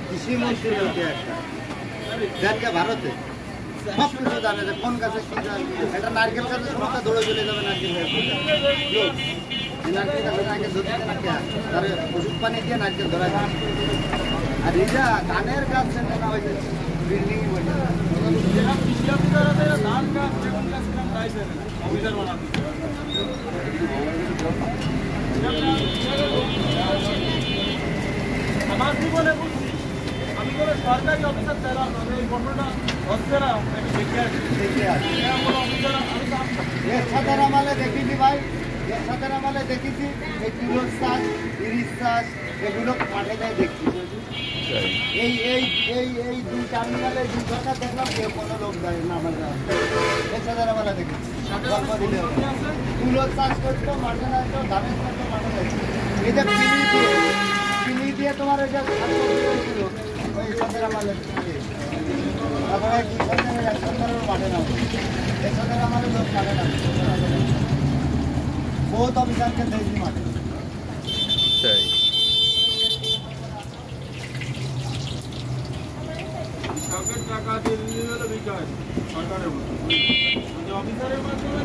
কৃষি মন্ত্রী একটা ভারতে সব কিছু জানে যে কোন গাছে কি এটা নারকেল গাছের সমস্যা দৌড়ে চলে যাবে নারকেল নারকেল গাছে নারকেল ধরতে না কে তার ওষুধ পানি দিয়ে নারকেল ধরা যায় আর এটা ধানের গাছ না হয়েছে বিল্ডিং আমার জীবনে বুঝছি আমি কোনো সরকারি অফিসার চাইলাম না এই ঘটনাটা হচ্ছে না এর আমলে দেখেছি ভাই এর আমলে দেখেছি এই তুলোর চাষ ইরিশ চাষ এগুলো মাঠে যায় দেখছি এই এই এই এই দুই টার্মিনালে দুই সরকার দেখলাম কেউ কোনো লোক যায় না আমার এর আমলে দেখেছি গল্প দিলে তুলোর চাষ করতো মাঠে না ধানের চাষ মাঠে যাচ্ছে এটা চিনি দিয়ে তোমার ওই যে ওই সাথে আমলে তারপরে কি সরকারের মাঠে না এই সরকার আমাদের লোক মাঠে না बहुत अभियान के देश माटे টাকা দিয়ে দিলে বিকাশ সরকারের অফিসারের মাধ্যমে